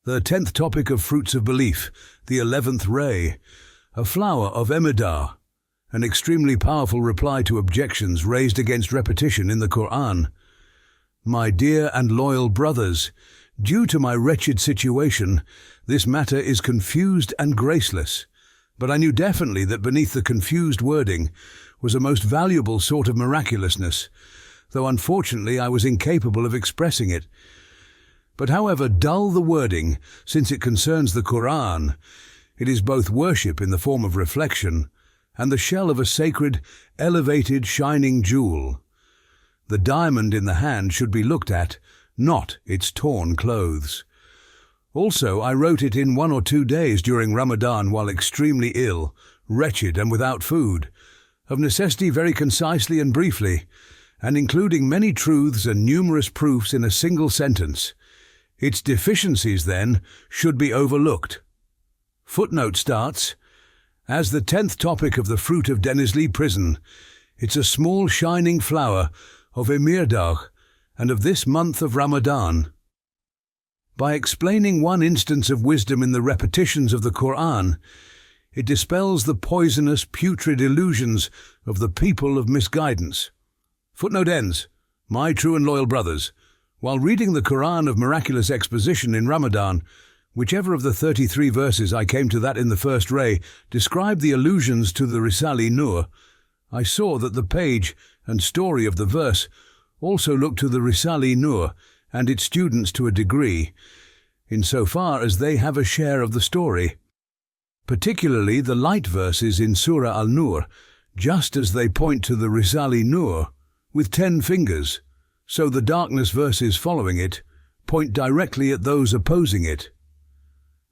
The 10th topic of fruits of belief, the 11th ray, a flower of Emirdağ, an extremely powerful reply to objections raised against repetition in the Qur'an. My dear and loyal brothers, due to my wretched situation, this matter is confused and graceless, but I knew definitely that beneath the confused wording was a most valuable sort of miraculousness, though unfortunately I was incapable of expressing it. But however dull the wording, since it concerns the Qur'an, it is both worship in the form of reflection and the shell of a sacred, elevated, shining jewel. The diamond in the hand should be looked at, not its torn clothes. Also, I wrote it in 1 or 2 days during Ramadan while extremely ill, wretched and without food, of necessity very concisely and briefly, and including many truths and numerous proofs in a single sentence. Its deficiencies, then, should be overlooked. Footnote starts, as the 10th topic of the fruit of Denizli Prison, it's a small shining flower of Emirdağ and of this month of Ramadan. By explaining one instance of wisdom in the repetitions of the Qur'an, it dispels the poisonous, putrid illusions of the people of misguidance. Footnote ends, my true and loyal brothers, while reading the Qur'an of miraculous exposition in Ramadan, whichever of the 33 verses I came to that in the first ray described the allusions to the Risale-i Nur, I saw that the page and story of the verse also look to the Risale-i Nur and its students to a degree, insofar as they have a share of the story, particularly the light verses in Sura al-Nur, just as they point to the Risale-i Nur with 10 fingers, so the darkness verses following it point directly at those opposing it.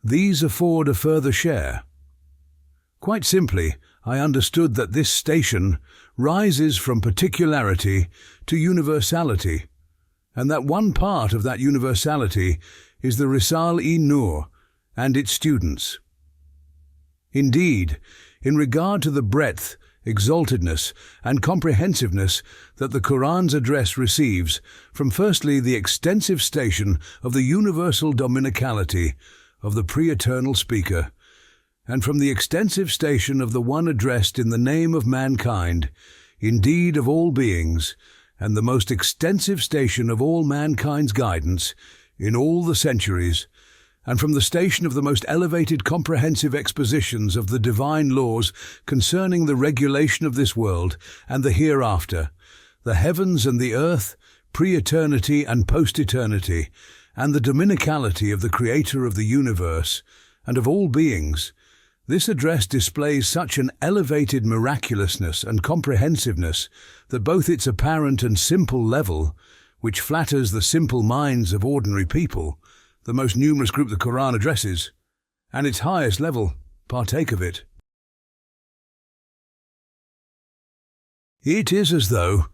These afford a further share. Quite simply, I understood that this station rises from particularity to universality, and that one part of that universality is the Risale-i Nur and its students. Indeed, in regard to the breadth, exaltedness and comprehensiveness that the Qur'an's address receives from firstly the extensive station of the universal dominicality of the pre-eternal speaker, and from the extensive station of the one addressed in the name of mankind, indeed of all beings, and the most extensive station of all mankind's guidance in all the centuries, and from the station of the most elevated comprehensive expositions of the divine laws concerning the regulation of this world and the hereafter, the heavens and the earth, pre-eternity and post-eternity, and the dominicality of the Creator of the universe and of all beings, this address displays such an elevated miraculousness and comprehensiveness that both its apparent and simple level, which flatters the simple minds of ordinary people, the most numerous group the Qur'an addresses, and its highest level, partake of it. It is as though,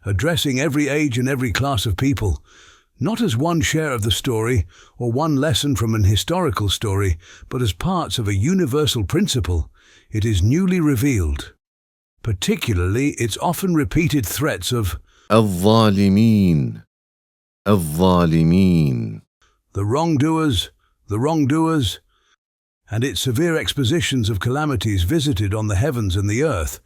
addressing every age and every class of people, not as one share of the story or one lesson from an historical story, but as parts of a universal principle, it is newly revealed, particularly its often repeated threats of الظالمين الظالمين, the wrongdoers, and its severe expositions of calamities visited on the heavens and the earth,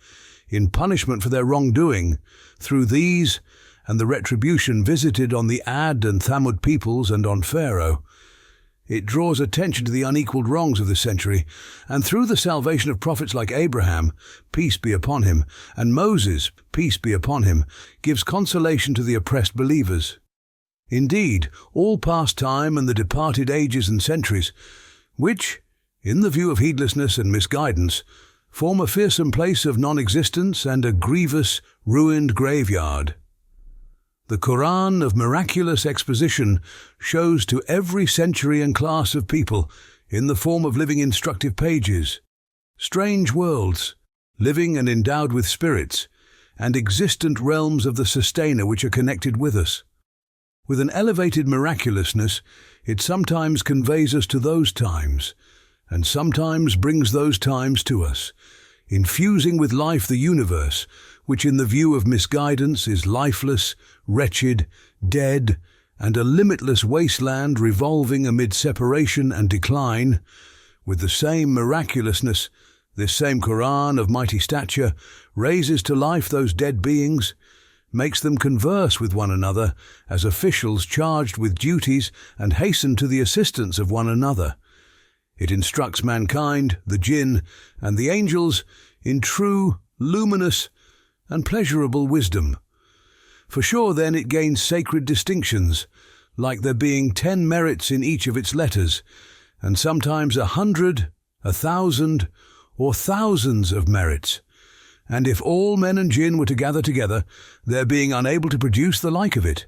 in punishment for their wrongdoing, through these and the retribution visited on the Ad and Thamud peoples and on Pharaoh. It draws attention to the unequaled wrongs of this century, and through the salvation of prophets like Abraham, peace be upon him, and Moses, peace be upon him, gives consolation to the oppressed believers. Indeed, all past time and the departed ages and centuries, which, in the view of heedlessness and misguidance, form a fearsome place of non-existence and a grievous, ruined graveyard. The Qur'an of miraculous exposition shows to every century and class of people, in the form of living instructive pages, strange worlds, living and endowed with spirits, and existent realms of the Sustainer which are connected with us. With an elevated miraculousness, it sometimes conveys us to those times, and sometimes brings those times to us, infusing with life the universe, which in the view of misguidance is lifeless, wretched, dead, and a limitless wasteland revolving amid separation and decline, with the same miraculousness, this same Qur'an of mighty stature raises to life those dead beings, makes them converse with one another as officials charged with duties and hasten to the assistance of one another. It instructs mankind, the jinn, and the angels in true, luminous, and pleasurable wisdom. For sure then it gains sacred distinctions, like there being 10 merits in each of its letters, and sometimes 100, 1,000, or thousands of merits. And if all men and jinn were to gather together, there being unable to produce the like of it,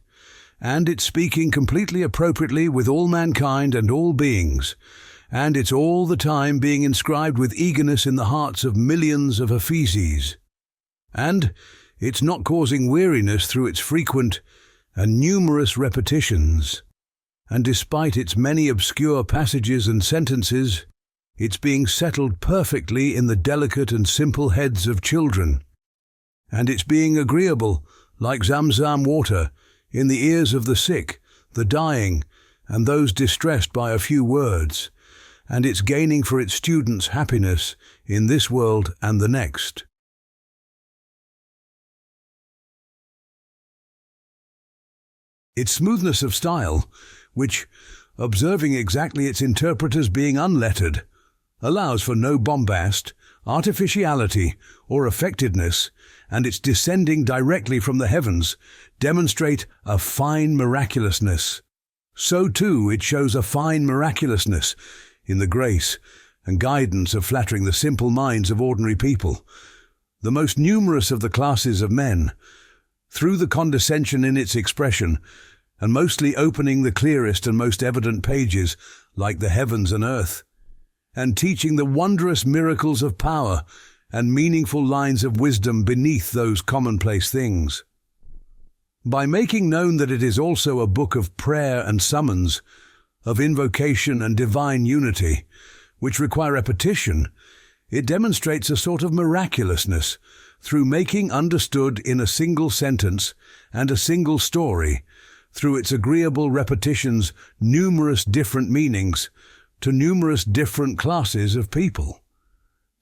and it speaking completely appropriately with all mankind and all beings, and it's all the time being inscribed with eagerness in the hearts of millions of Hafizis, and it's not causing weariness through its frequent and numerous repetitions, and despite its many obscure passages and sentences, it's being settled perfectly in the delicate and simple heads of children, and it's being agreeable, like Zamzam water, in the ears of the sick, the dying, and those distressed by a few words, and it's gaining for its students happiness in this world and the next. Its smoothness of style, which, observing exactly its interpreters being unlettered, allows for no bombast, artificiality, or affectedness, and its descending directly from the heavens, demonstrate a fine miraculousness. So too it shows a fine miraculousness in the grace and guidance of flattering the simple minds of ordinary people, the most numerous of the classes of men, through the condescension in its expression, and mostly opening the clearest and most evident pages, like the heavens and earth, and teaching the wondrous miracles of power and meaningful lines of wisdom beneath those commonplace things. By making known that it is also a book of prayer and summons, of invocation and divine unity, which require repetition, it demonstrates a sort of miraculousness through making understood in a single sentence and a single story, through its agreeable repetitions, numerous different meanings to numerous different classes of people.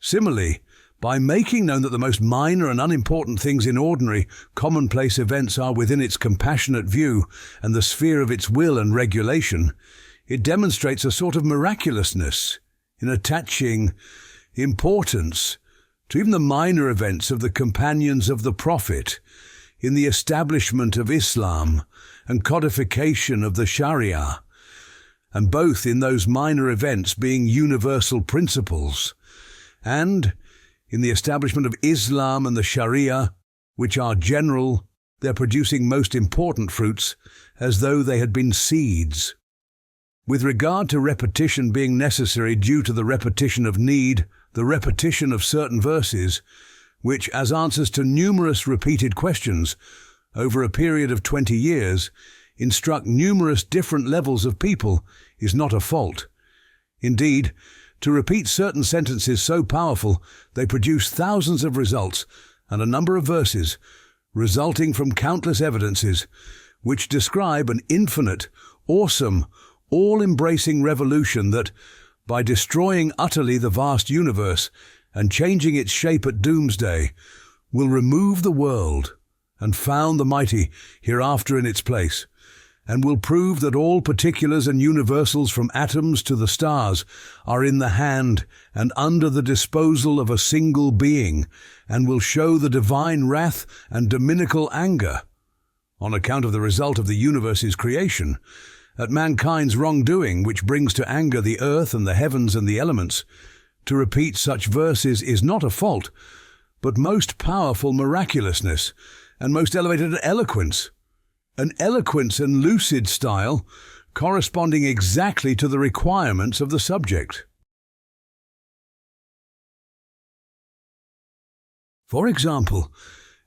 Similarly, by making known that the most minor and unimportant things in ordinary, commonplace events are within its compassionate view and the sphere of its will and regulation, it demonstrates a sort of miraculousness in attaching importance to even the minor events of the companions of the Prophet, in the establishment of Islam and codification of the Sharia, and both in those minor events being universal principles, and in the establishment of Islam and the Sharia, which are general, they're producing most important fruits, as though they had been seeds. With regard to repetition being necessary due to the repetition of need, the repetition of certain verses, which, as answers to numerous repeated questions over a period of 20 years, instruct numerous different levels of people, is not a fault. Indeed, to repeat certain sentences so powerful, they produce thousands of results and a number of verses, resulting from countless evidences, which describe an infinite, awesome, all-embracing revolution that, by destroying utterly the vast universe and changing its shape at doomsday, will remove the world and found the mighty hereafter in its place, and will prove that all particulars and universals from atoms to the stars are in the hand and under the disposal of a single being, and will show the divine wrath and dominical anger, on account of the result of the universe's creation, at mankind's wrongdoing, which brings to anger the earth and the heavens and the elements. To repeat such verses is not a fault, but most powerful miraculousness and most elevated eloquence, an eloquence and lucid style corresponding exactly to the requirements of the subject. For example,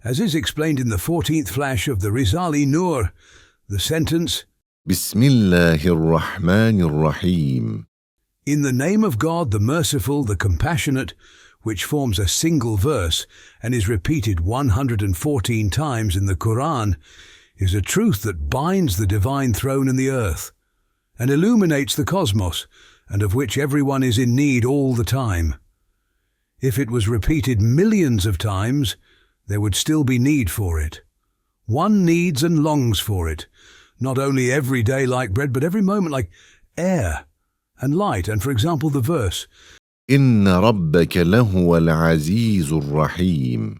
as is explained in the 14th flash of the Risale-i Nur, the sentence, Bismillahir-Rahmanir-Rahim. In the name of God, the Merciful, the Compassionate, which forms a single verse and is repeated 114 times in the Qur'an, is a truth that binds the divine throne in the earth and illuminates the cosmos, and of which everyone is in need all the time. If it was repeated millions of times, there would still be need for it. One needs and longs for it, not only every day like bread, but every moment like air and light. And for example, the verse, إن ربك لهو العزيز الرحيم.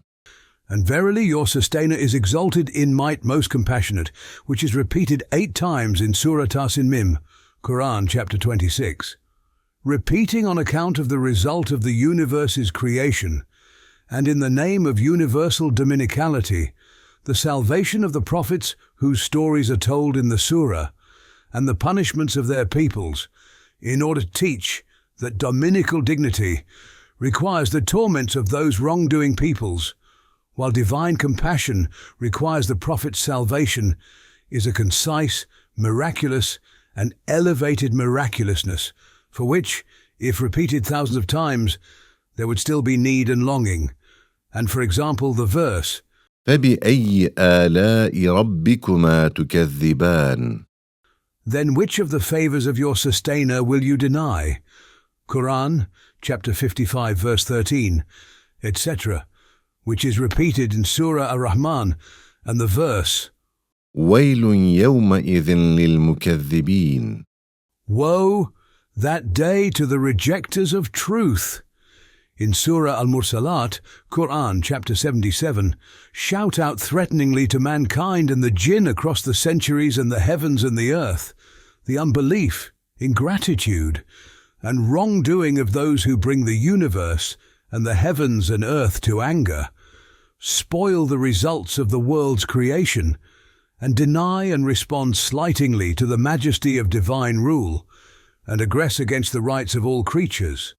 and verily your sustainer is exalted in might, most compassionate, which is repeated 8 times in Surah Tasin, Qur'an chapter 26. Repeating on account of the result of the universe's creation, and in the name of universal dominicality, the salvation of the prophets whose stories are told in the Sura, and the punishments of their peoples, in order to teach that dominical dignity requires the torments of those wrongdoing peoples, while divine compassion requires the prophet's salvation, is a concise, miraculous, and elevated miraculousness, for which, if repeated thousands of times, there would still be need and longing. And for example, the verse, فبأي آلاء ربكما تكذبان. then which of the favors of your sustainer will you deny? Qur'an, chapter 55, verse 13, etc., which is repeated in Surah Ar-Rahman, and the verse, ويل يومئذ للمكذبين. woe that day to the rejectors of truth. In Surah Al-Mursalat, Qur'an chapter 77, shout out threateningly to mankind and the jinn across the centuries and the heavens and the earth, the unbelief, ingratitude, and wrongdoing of those who bring the universe and the heavens and earth to anger, spoil the results of the world's creation, and deny and respond slightingly to the majesty of divine rule, and aggress against the rights of all creatures.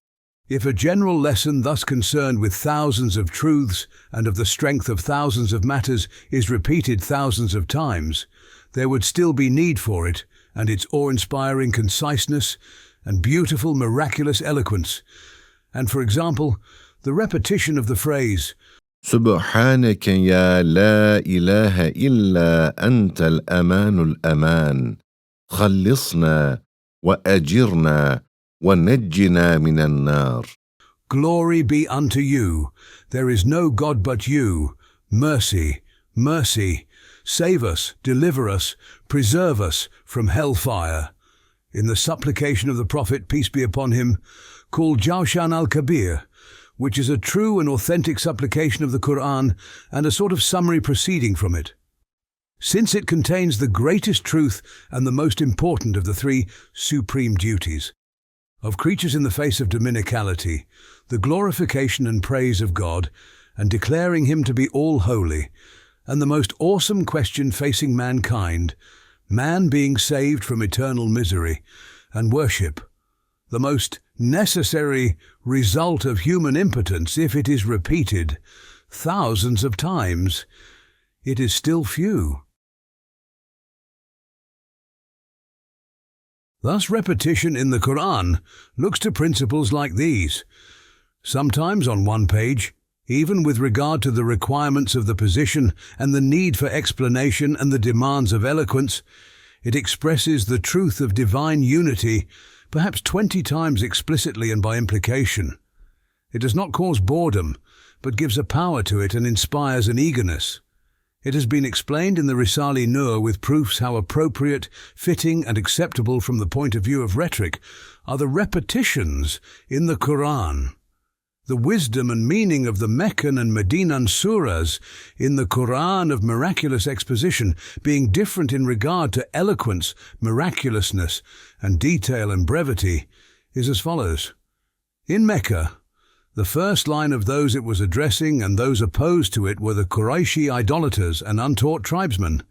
If a general lesson thus concerned with thousands of truths and of the strength of thousands of matters is repeated thousands of times, there would still be need for it and its awe-inspiring conciseness and beautiful miraculous eloquence. And for example, the repetition of the phrase, سبحانك يا لا إله إلا أنت الأمان الأمان خلصنا وأجرنا ونجنا من النار. Glory be unto you, there is no God but you, mercy, mercy, save us, deliver us, preserve us from hellfire. In the supplication of the Prophet, peace be upon him, called Jawshan al-Kabir, which is a true and authentic supplication of the Qur'an and a sort of summary proceeding from it, since it contains the greatest truth and the most important of the 3 supreme duties of creatures in the face of dominicality, the glorification and praise of God, and declaring him to be all holy, and the most awesome question facing mankind, man being saved from eternal misery and worship, the most necessary result of human impotence. If it is repeated thousands of times, it is still few. Thus, repetition in the Qur'an looks to principles like these. Sometimes on one page, even with regard to the requirements of the position and the need for explanation and the demands of eloquence, it expresses the truth of divine unity, perhaps 20 times explicitly and by implication. It does not cause boredom, but gives a power to it and inspires an eagerness. It has been explained in the Risale-i Nur with proofs how appropriate, fitting, and acceptable from the point of view of rhetoric are the repetitions in the Qur'an. The wisdom and meaning of the Meccan and Medinan surahs in the Qur'an of miraculous exposition being different in regard to eloquence, miraculousness, and detail and brevity is as follows. In Mecca, the first line of those it was addressing and those opposed to it were the Qurayshi idolaters and untaught tribesmen,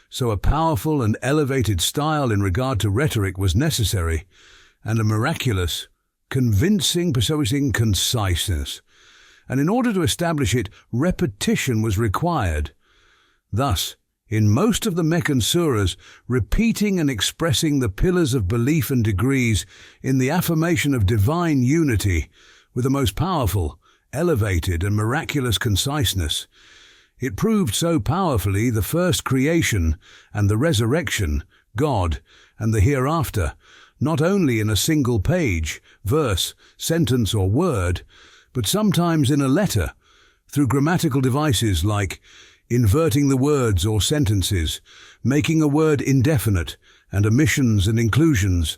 so a powerful and elevated style in regard to rhetoric was necessary, and a miraculous, convincing, persuasive conciseness, and in order to establish it, repetition was required. Thus, in most of the Meccan surahs, repeating and expressing the pillars of belief and degrees in the affirmation of divine unity with the most powerful, elevated, and miraculous conciseness, It proved so powerfully the first creation and the resurrection, God, and the hereafter, not only in a single page, verse, sentence or word, but sometimes in a letter, through grammatical devices like inverting the words or sentences, making a word indefinite, and omissions and inclusions,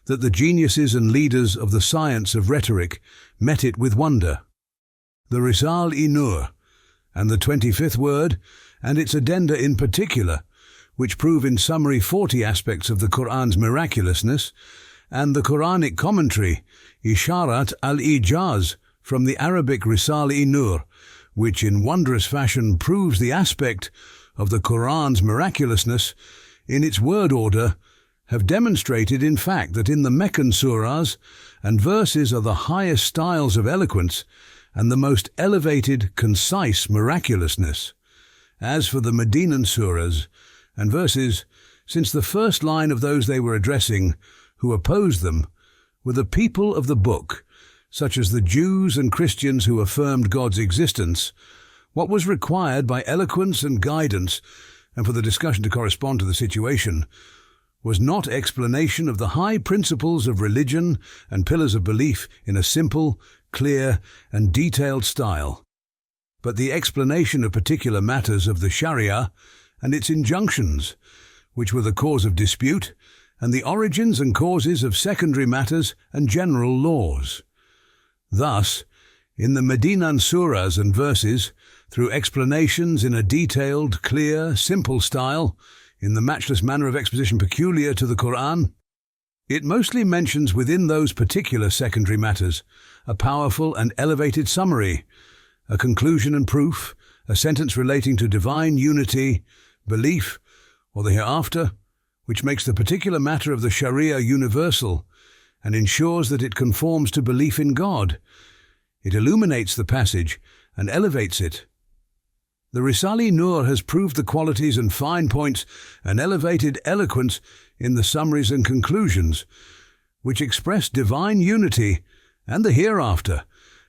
that the geniuses and leaders of the science of rhetoric met it with wonder. The Risale-i Nur, and the 25th word, and its addenda in particular, which prove in summary 40 aspects of the Qur'an's miraculousness, and the Qur'anic commentary, Isharat al-Ijaz, from the Arabic Risale-i Nur, which in wondrous fashion proves the aspect of the Qur'an's miraculousness in its word order, have demonstrated in fact that in the Meccan surahs and verses are the highest styles of eloquence and the most elevated, concise miraculousness. As for the Medinan surahs and verses, since the first line of those they were addressing, who opposed them, were the people of the book, such as the Jews and Christians who affirmed God's existence, what was required by eloquence and guidance, and for the discussion to correspond to the situation, was not explanation of the high principles of religion and pillars of belief in a simple, clear, and detailed style, but the explanation of particular matters of the Sharia and its injunctions, which were the cause of dispute, and the origins and causes of secondary matters and general laws. Thus, in the Medinan surahs and verses, through explanations in a detailed, clear, simple style, in the matchless manner of exposition peculiar to the Qur'an, it mostly mentions within those particular secondary matters a powerful and elevated summary, a conclusion and proof, a sentence relating to divine unity, belief, or the hereafter, which makes the particular matter of the Sharia universal and ensures that it conforms to belief in God. It illuminates the passage and elevates it. The Risale-i Nur has proved the qualities and fine points and elevated eloquence in the summaries and conclusions, which express divine unity and the hereafter,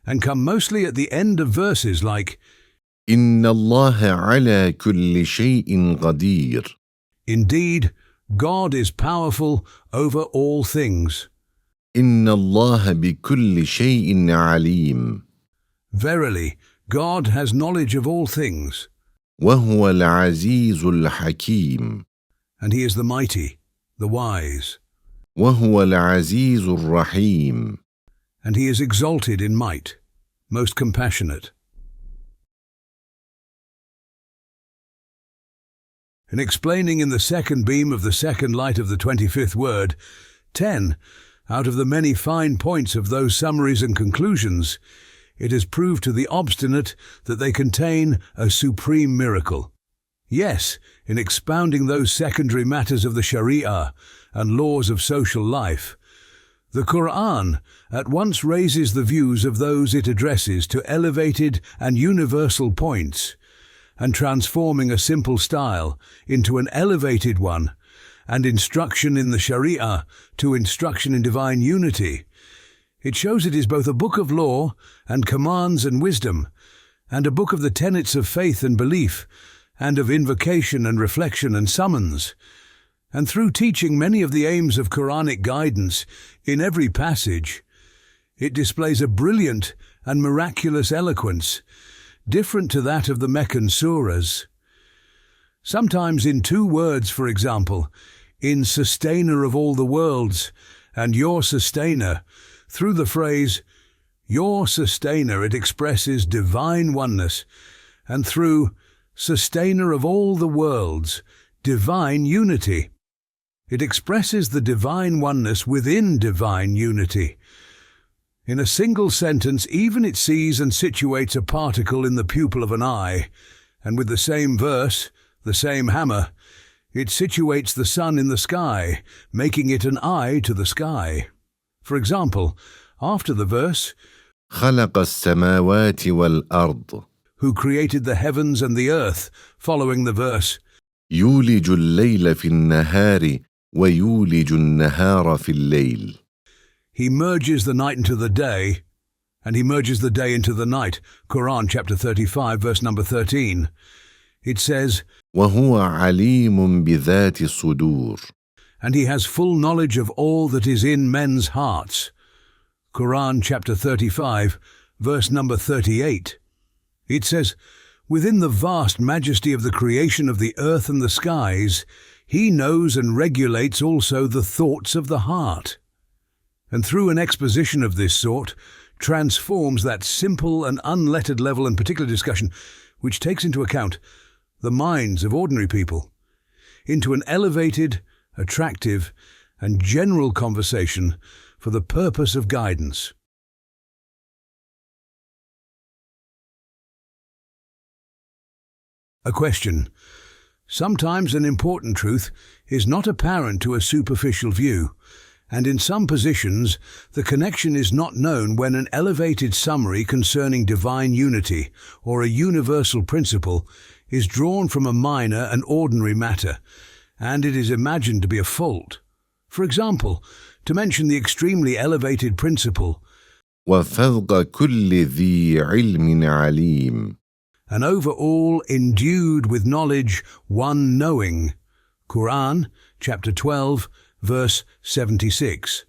and come mostly at the end of verses like إن الله على كل شيء قدير. Indeed, God is powerful over all things. إن الله بكل شيء عليم. Verily, God has knowledge of all things. وهو العزيز الحكيم. And He is the mighty, the wise. وهو العزيز الرحيم. And He is exalted in might, most compassionate. In explaining in the second beam of the second light of the 25th word, 10 out of the many fine points of those summaries and conclusions, it has proved to the obstinate that they contain a supreme miracle. Yes, in expounding those secondary matters of the Sharia and laws of social life, the Qur'an at once raises the views of those it addresses to elevated and universal points, and transforming a simple style into an elevated one, and instruction in the Sharia to instruction in divine unity. It shows it is both a book of law and commands and wisdom, and a book of the tenets of faith and belief, and of invocation and reflection and summons. And through teaching many of the aims of Quranic guidance in every passage, it displays a brilliant and miraculous eloquence, different to that of the Meccan surahs. Sometimes in 2 words, for example, in sustainer of all the worlds, and your sustainer, through the phrase, your sustainer, it expresses divine oneness, and through sustainer of all the worlds, divine unity. It expresses the divine oneness within divine unity. In a single sentence, even it sees and situates a particle in the pupil of an eye, and with the same verse, the same hammer, it situates the sun in the sky, making it an eye to the sky. For example, after the verse, خلق السماوات والأرض. Who created the heavens and the earth, following the verse, يولج الليل في النهار ويولج النهار في الليل. He merges the night into the day, and he merges the day into the night. Qur'an chapter 35, verse number 13. It says, وهو عليم بذات الصدور. and he has full knowledge of all that is in men's hearts. Qur'an chapter 35, verse number 38. It says, within the vast majesty of the creation of the earth and the skies, he knows and regulates also the thoughts of the heart. And through an exposition of this sort, transforms that simple and unlettered level and particular discussion, which takes into account the minds of ordinary people, into an elevated, attractive, and general conversation for the purpose of guidance. A question. Sometimes an important truth is not apparent to a superficial view, and in some positions the connection is not known when an elevated summary concerning divine unity or a universal principle is drawn from a minor and ordinary matter, and it is imagined to be a fault. For example, to mention the extremely elevated principle, وفوق كل ذي علم عليم. and over all endued with knowledge, one knowing. Qur'an, chapter 12, verse 76.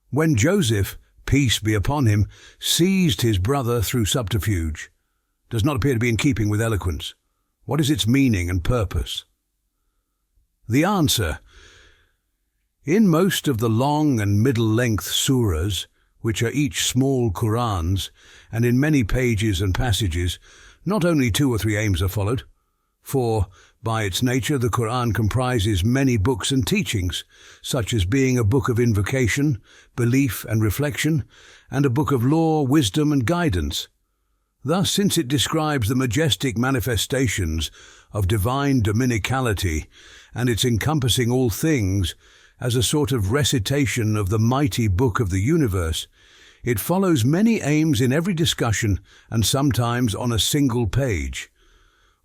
When Joseph, peace be upon him, seized his brother through subterfuge, does not appear to be in keeping with eloquence. What is its meaning and purpose? The answer. In most of the long and middle-length suras, which are each small Qur'ans, and in many pages and passages, not only 2 or 3 aims are followed, for, by its nature, the Qur'an comprises many books and teachings, such as being a book of invocation, belief and reflection, and a book of law, wisdom and guidance. Thus, since it describes the majestic manifestations of divine dominicality, and its encompassing all things, as a sort of recitation of the mighty book of the universe, it follows many aims in every discussion and sometimes on a single page.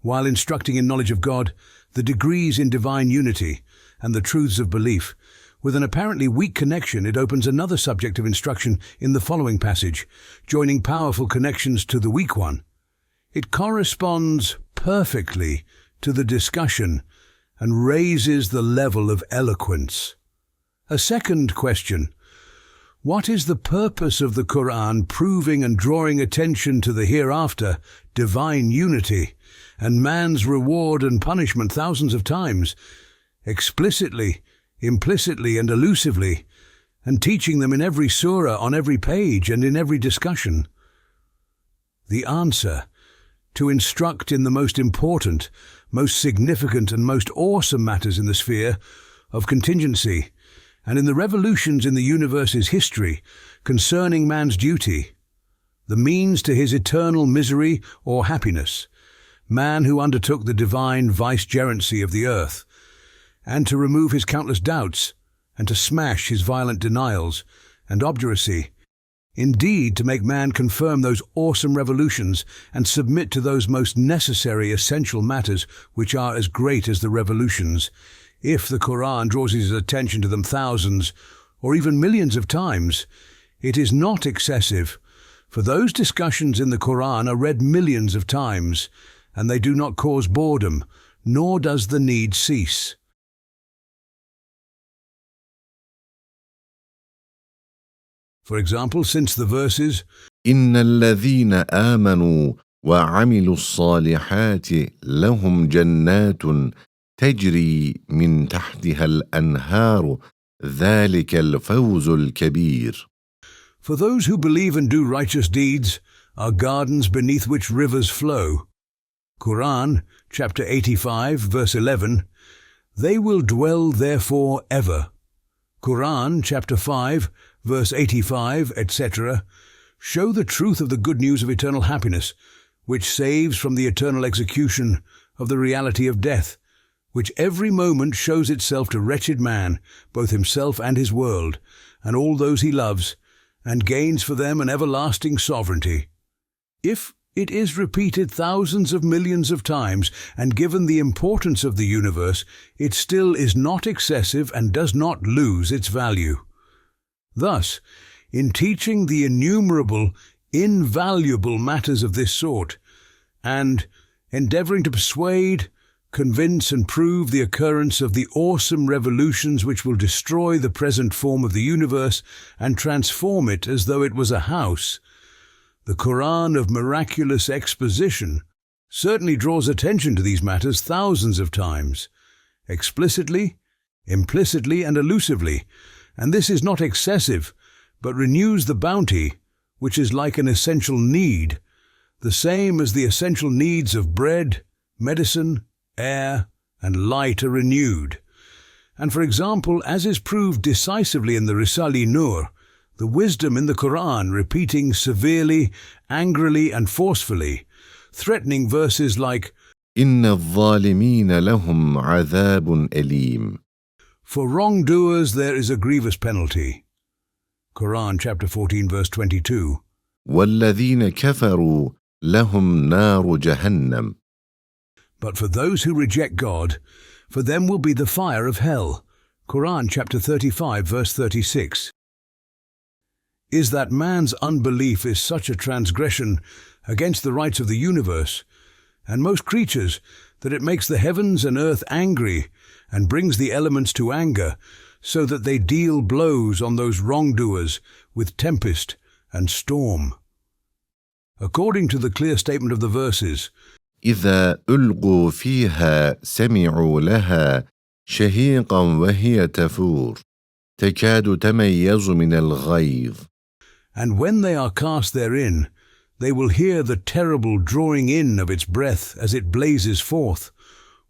While instructing in knowledge of God, the degrees in divine unity, and the truths of belief, with an apparently weak connection, it opens another subject of instruction in the following passage, joining powerful connections to the weak one. It corresponds perfectly to the discussion and raises the level of eloquence. A second question. What is the purpose of the Qur'an proving and drawing attention to the hereafter, divine unity, and man's reward and punishment thousands of times, explicitly, implicitly and elusively, and teaching them in every surah, on every page and in every discussion? The answer. To instruct in the most important, most significant and most awesome matters in the sphere of contingency, and in the revolutions in the universe's history concerning man's duty, the means to his eternal misery or happiness, man who undertook the divine vicegerency of the earth, and to remove his countless doubts, and to smash his violent denials and obduracy, indeed to make man confirm those awesome revolutions and submit to those most necessary essential matters which are as great as the revolutions. If the Qur'an draws his attention to them thousands or even millions of times, it is not excessive, for those discussions in the Qur'an are read millions of times, and they do not cause boredom, nor does the need cease. For example, since the verses, إن الذين آمنوا وعملوا الصالحات لهم جنات تجري من تحتها الأنهار ذلك الفوز الكبير. For those who believe and do righteous deeds are gardens beneath which rivers flow. Qur'an, chapter 85, verse 11. They will dwell therefore ever. Qur'an, chapter 5, verse 85, etc. show the truth of the good news of eternal happiness, which saves from the eternal execution of the reality of death, which every moment shows itself to wretched man, both himself and his world, and all those he loves, and gains for them an everlasting sovereignty. If it is repeated thousands of millions of times, and given the importance of the universe, it still is not excessive and does not lose its value. Thus, in teaching the innumerable, invaluable matters of this sort, and endeavoring to persuade, convince and prove the occurrence of the awesome revolutions which will destroy the present form of the universe and transform it as though it was a house. The Qur'an of miraculous exposition certainly draws attention to these matters thousands of times, explicitly, implicitly and allusively, and this is not excessive, but renews the bounty, which is like an essential need, the same as the essential needs of bread, medicine, air, and light are renewed. And for example, as is proved decisively in the Risale-i Nur, the wisdom in the Qur'an repeating severely, angrily and forcefully, threatening verses like, إن الظالمين لهم عذاب أليم. For wrongdoers there is a grievous penalty. Quran chapter 14 verse 22. والذين كفروا لهم نار جهنم. But for those who reject God, for them will be the fire of hell. Quran chapter 35 verse 36. Is that man's unbelief is such a transgression against the rights of the universe, and most creatures, that it makes the heavens and earth angry, and brings the elements to anger, so that they deal blows on those wrongdoers with tempest and storm. According to the clear statement of the verses, إذا ألقوا فيها سمعوا لها شهيقا وهي تفور تكاد تميز من الغيظ. And when they are cast therein, they will hear the terrible drawing in of its breath as it blazes forth,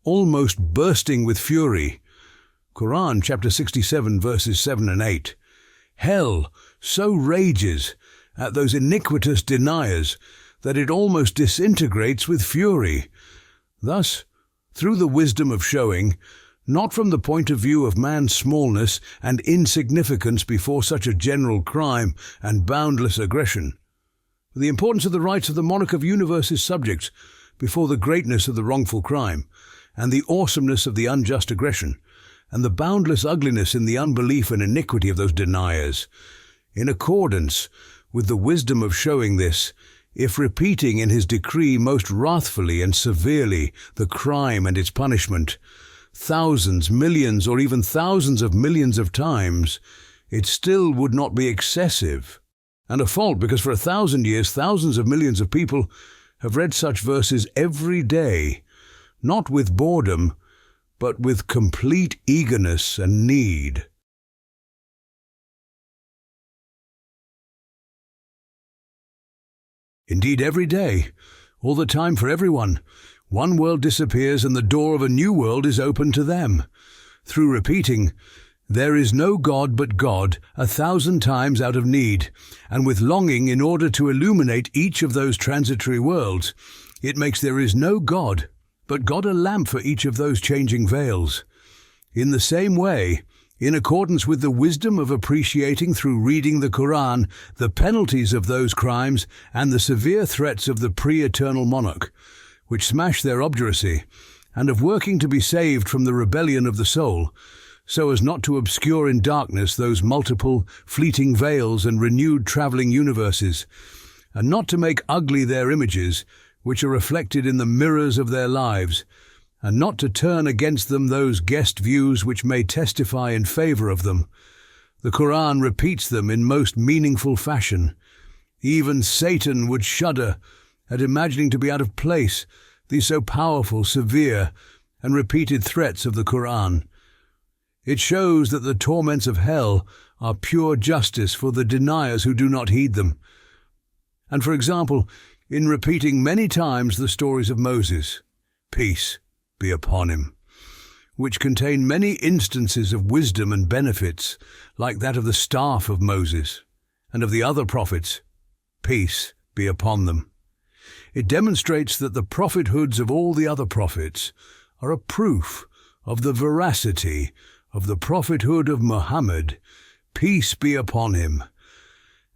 almost bursting with fury. Quran chapter 67 verses 7 and 8. Hell so rages at those iniquitous deniers that it almost disintegrates with fury. Thus, through the wisdom of showing, not from the point of view of man's smallness and insignificance before such a general crime and boundless aggression, the importance of the rights of the monarch of universe's subjects before the greatness of the wrongful crime, and the awesomeness of the unjust aggression, and the boundless ugliness in the unbelief and iniquity of those deniers. In accordance with the wisdom of showing this, if repeating in his decree most wrathfully and severely the crime and its punishment, thousands, millions, or even thousands of millions of times, it still would not be excessive, and a fault, because for 1,000 years thousands of millions of people have read such verses every day, not with boredom, but with complete eagerness and need. Indeed, every day, all the time for everyone, one world disappears and the door of a new world is opened to them. Through repeating, "There is no God but God," 1,000 times out of need, and with longing in order to illuminate each of those transitory worlds, it makes "there is no God but God" a lamp for each of those changing veils. In the same way, in accordance with the wisdom of appreciating through reading the Qur'an the penalties of those crimes and the severe threats of the pre-eternal monarch, which smash their obduracy, and of working to be saved from the rebellion of the soul, so as not to obscure in darkness those multiple, fleeting veils and renewed travelling universes, and not to make ugly their images, which are reflected in the mirrors of their lives, and not to turn against them those guessed views which may testify in favour of them. The Qur'an repeats them in most meaningful fashion. Even Satan would shudder at imagining to be out of place these so powerful, severe, and repeated threats of the Qur'an. It shows that the torments of hell are pure justice for the deniers who do not heed them. And for example, in repeating many times the stories of Moses, peace be upon him, which contain many instances of wisdom and benefits, like that of the staff of Moses, and of the other prophets, peace be upon them. It demonstrates that the prophethoods of all the other prophets are a proof of the veracity of the prophethood of Muhammad, peace be upon him,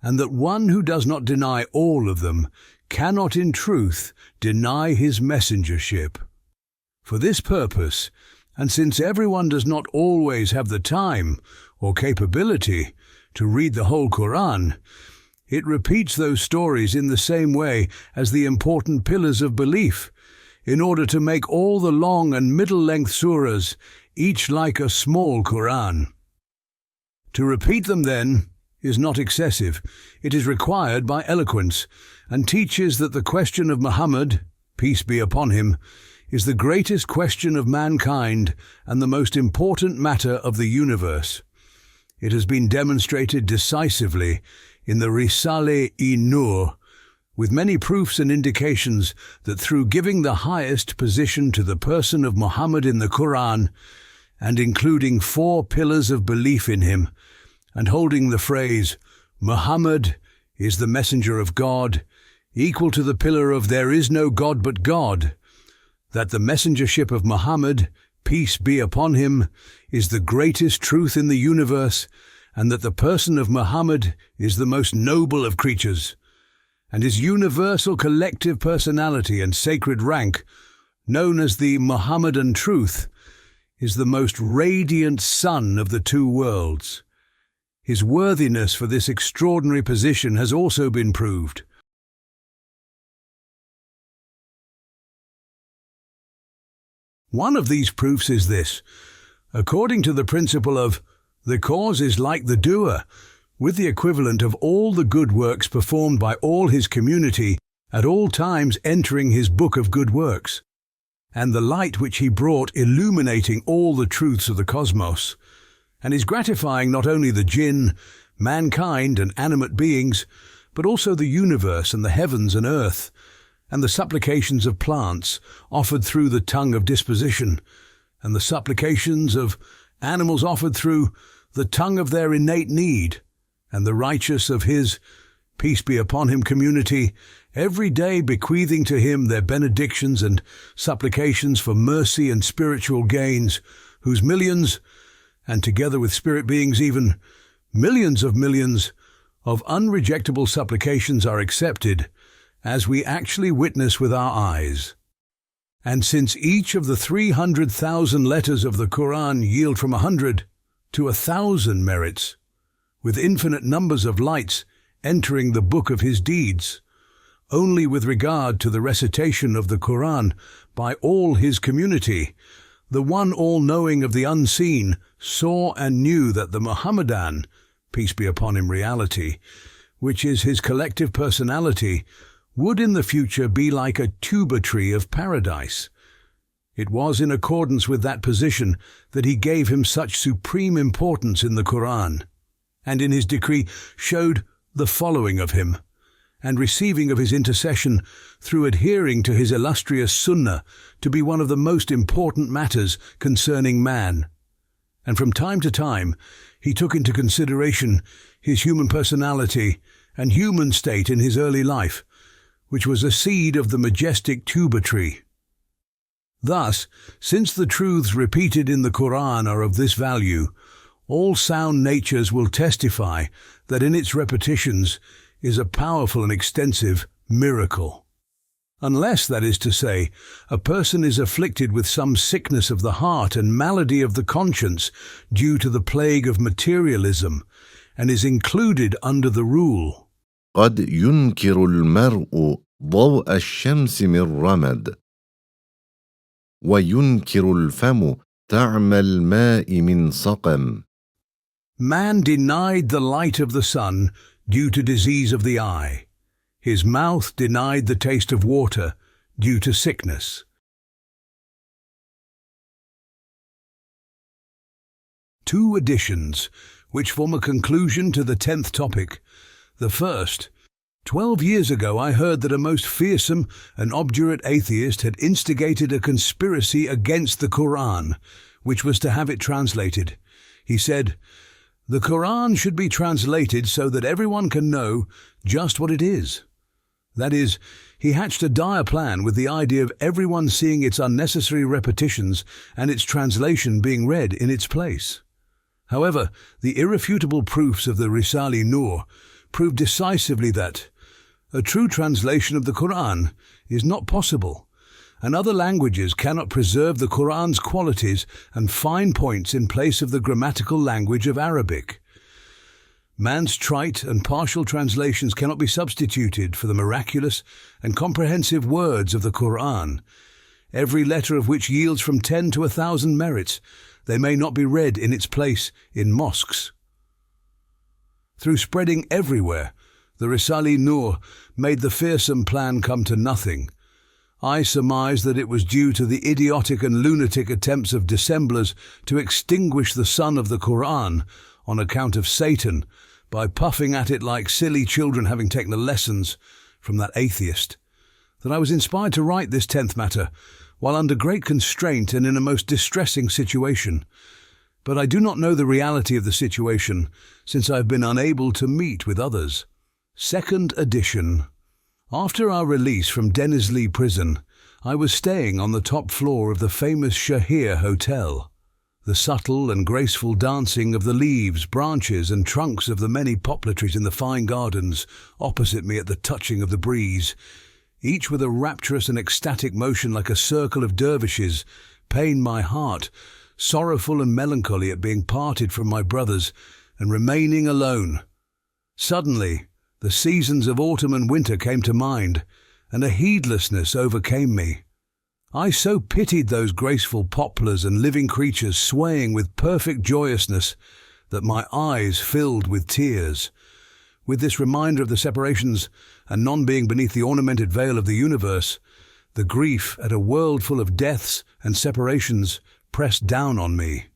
and that one who does not deny all of them cannot in truth deny his messengership. For this purpose, and since everyone does not always have the time or capability to read the whole Qur'an, It repeats those stories in the same way as the important pillars of belief, in order to make all the long and middle-length surahs each like a small Qur'an. To repeat them, then, is not excessive. It is required by eloquence, and teaches that the question of Muhammad, peace be upon him, is the greatest question of mankind and the most important matter of the universe. It has been demonstrated decisively in the Risale-i Nur, with many proofs and indications that through giving the highest position to the person of Muhammad in the Qur'an, and including 4 pillars of belief in him, and holding the phrase, Muhammad is the messenger of God, equal to the pillar of there is no God but God, that the messengership of Muhammad, peace be upon him, is the greatest truth in the universe, and that the person of Muhammad is the most noble of creatures, and his universal collective personality and sacred rank, known as the Muhammadan truth, is the most radiant sun of the 2 worlds. His worthiness for this extraordinary position has also been proved. One of these proofs is this: according to the principle of the cause is like the doer, with the equivalent of all the good works performed by all his community at all times entering his book of good works, and the light which he brought illuminating all the truths of the cosmos, and is gratifying not only the jinn, mankind and animate beings, but also the universe and the heavens and earth, and the supplications of plants offered through the tongue of disposition, and the supplications of animals offered through the tongue of their innate need, and the righteous of his, peace be upon him, community, every day bequeathing to him their benedictions and supplications for mercy and spiritual gains, whose millions, and together with spirit beings even millions of unrejectable supplications are accepted, as we actually witness with our eyes. And since each of the 300,000 letters of the Qur'an yield from 100 to 1,000 merits, with infinite numbers of lights entering the book of his deeds, only with regard to the recitation of the Qur'an by all his community, the one all-knowing of the unseen saw and knew that the Muhammadan, peace be upon him, reality, which is his collective personality, would in the future be like a tuba tree of paradise. It was in accordance with that position that he gave him such supreme importance in the Qur'an, and in his decree showed the following of him, and receiving of his intercession through adhering to his illustrious sunnah to be one of the most important matters concerning man. And from time to time he took into consideration his human personality and human state in his early life, which was a seed of the majestic tuba tree. Thus, since the truths repeated in the Qur'an are of this value, all sound natures will testify that in its repetitions is a powerful and extensive miracle. Unless, that is to say, a person is afflicted with some sickness of the heart and malady of the conscience due to the plague of materialism, and is included under the rule. قد ينكر المرء ضوء الشمس من رمد وينكر الفم طعم الماء من سقم. Man denied the light of the sun due to disease of the eye. His mouth denied the taste of water due to sickness. 2 additions, which form a conclusion to the 10th topic. The first: 12 years ago I heard that a most fearsome and obdurate atheist had instigated a conspiracy against the Qur'an, which was to have it translated. He said, the Qur'an should be translated so that everyone can know just what it is. That is, he hatched a dire plan with the idea of everyone seeing its unnecessary repetitions and its translation being read in its place. However, the irrefutable proofs of the Risale-i Nur prove decisively that a true translation of the Qur'an is not possible, and other languages cannot preserve the Qur'an's qualities and fine points in place of the grammatical language of Arabic. Man's trite and partial translations cannot be substituted for the miraculous and comprehensive words of the Qur'an, every letter of which yields from 10 to 1,000 merits. They may not be read in its place in mosques. Through spreading everywhere, the Risale-i Nur made the fearsome plan come to nothing. I surmise that it was due to the idiotic and lunatic attempts of dissemblers to extinguish the sun of the Qur'an on account of Satan by puffing at it like silly children having taken the lessons from that atheist, that I was inspired to write this 10th matter while under great constraint and in a most distressing situation. But I do not know the reality of the situation, since I have been unable to meet with others. Second edition. After our release from Denizli Prison, I was staying on the top floor of the famous Shahir Hotel. The subtle and graceful dancing of the leaves, branches and trunks of the many poplar trees in the fine gardens opposite me at the touching of the breeze, each with a rapturous and ecstatic motion like a circle of dervishes, pained my heart, sorrowful and melancholy at being parted from my brothers and remaining alone. Suddenly, the seasons of autumn and winter came to mind, and a heedlessness overcame me. I so pitied those graceful poplars and living creatures swaying with perfect joyousness that my eyes filled with tears. With this reminder of the separations and non-being beneath the ornamented veil of the universe, the grief at a world full of deaths and separations pressed down on me.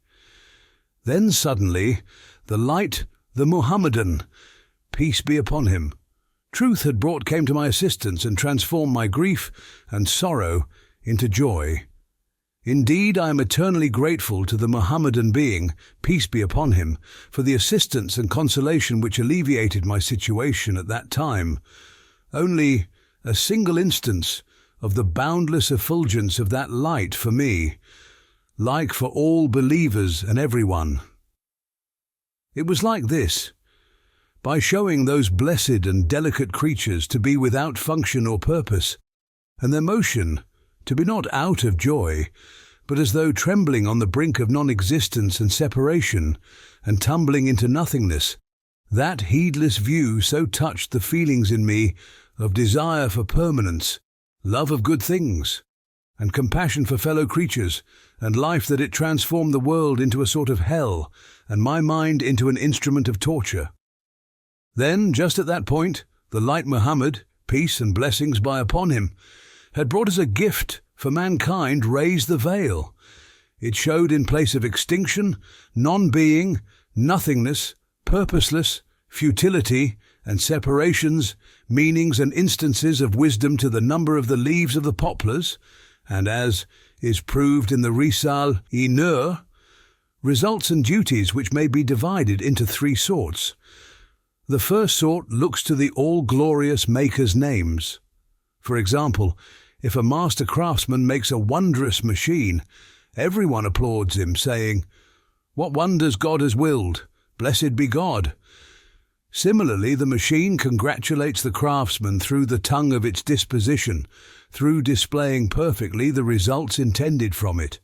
Then suddenly, the light, the Muhammadan, peace be upon him, truth had brought came to my assistance and transformed my grief and sorrow into joy. Indeed, I am eternally grateful to the Muhammadan being, peace be upon him, for the assistance and consolation which alleviated my situation at that time. Only a single instance of the boundless effulgence of that light for me, like for all believers and everyone. It was like this. By showing those blessed and delicate creatures to be without function or purpose, and their motion to be not out of joy, but as though trembling on the brink of non-existence and separation, and tumbling into nothingness, that heedless view so touched the feelings in me of desire for permanence, love of good things, and compassion for fellow creatures, and life that it transformed the world into a sort of hell, and my mind into an instrument of torture. Then, just at that point, the light Muhammad, peace and blessings be upon him, had brought as a gift for mankind raised the veil. It showed in place of extinction, non-being, nothingness, purposeless, futility, and separations, meanings and instances of wisdom to the number of the leaves of the poplars, and as is proved in the Risale-i Nur, results and duties which may be divided into 3 sorts. The first sort looks to the all-glorious maker's names. For example, if a master craftsman makes a wondrous machine, everyone applauds him, saying, "What wonders God has willed! Blessed be God!" Similarly, the machine congratulates the craftsman through the tongue of its disposition, through displaying perfectly the results intended from it.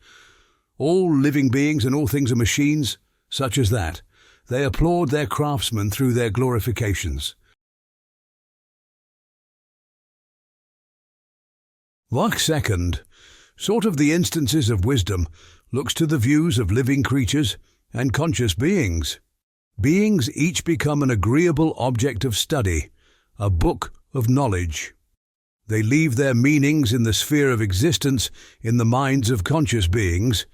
All living beings and all things are machines, such as that. They applaud their craftsman through their glorifications. Like second, sort of the instances of wisdom looks to the views of living creatures and conscious beings. Beings each become an agreeable object of study, a book of knowledge. They leave their meanings in the sphere of existence in the minds of conscious beings,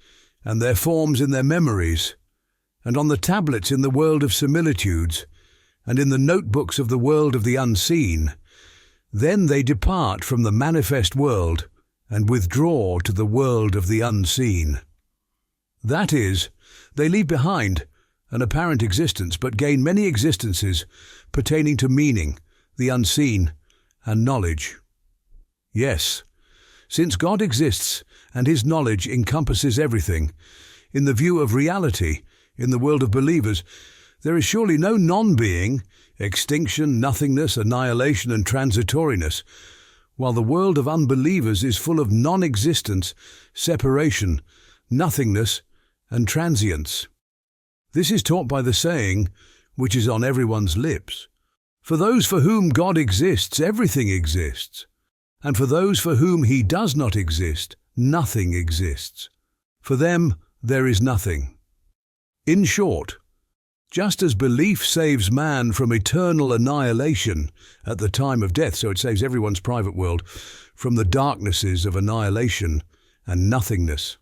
and their forms in their memories, and on the tablets in the world of similitudes, and in the notebooks of the world of the unseen. Then they depart from the manifest world and withdraw to the world of the unseen. That is, they leave behind an apparent existence but gain many existences pertaining to meaning, the unseen, and knowledge. Yes, since God exists and his knowledge encompasses everything, in the view of reality, in the world of believers, there is surely no non-being, extinction, nothingness, annihilation and transitoriness, while the world of unbelievers is full of non-existence, separation, nothingness and transience. This is taught by the saying, which is on everyone's lips. For those for whom God exists, everything exists. And for those for whom He does not exist, nothing exists. For them, there is nothing. In short, just as belief saves man from eternal annihilation at the time of death, so it saves everyone's private world from the darknesses of annihilation and nothingness.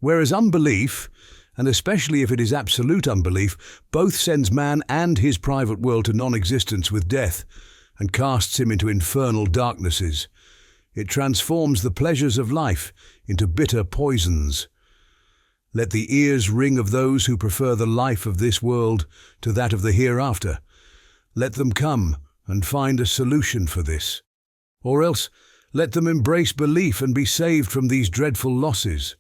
Whereas unbelief, and especially if it is absolute unbelief, both sends man and his private world to non-existence with death and casts him into infernal darknesses. It transforms the pleasures of life into bitter poisons. Let the ears ring of those who prefer the life of this world to that of the hereafter. Let them come and find a solution for this. Or else, let them embrace belief and be saved from these dreadful losses.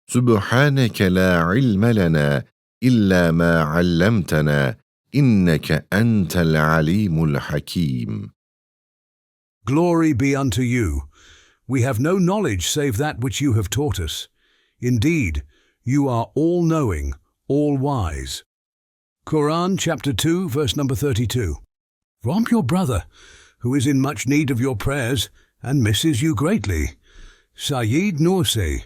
سبحانك لا علم لنا إلا ما علمتنا إنك أنت العليم الحكيم. Glory be unto you. We have no knowledge save that which you have taught us. Indeed, you are all-knowing, all-wise. Qur'an chapter 2, verse number 32. From your brother, who is in much need of your prayers and misses you greatly, Said Nursi.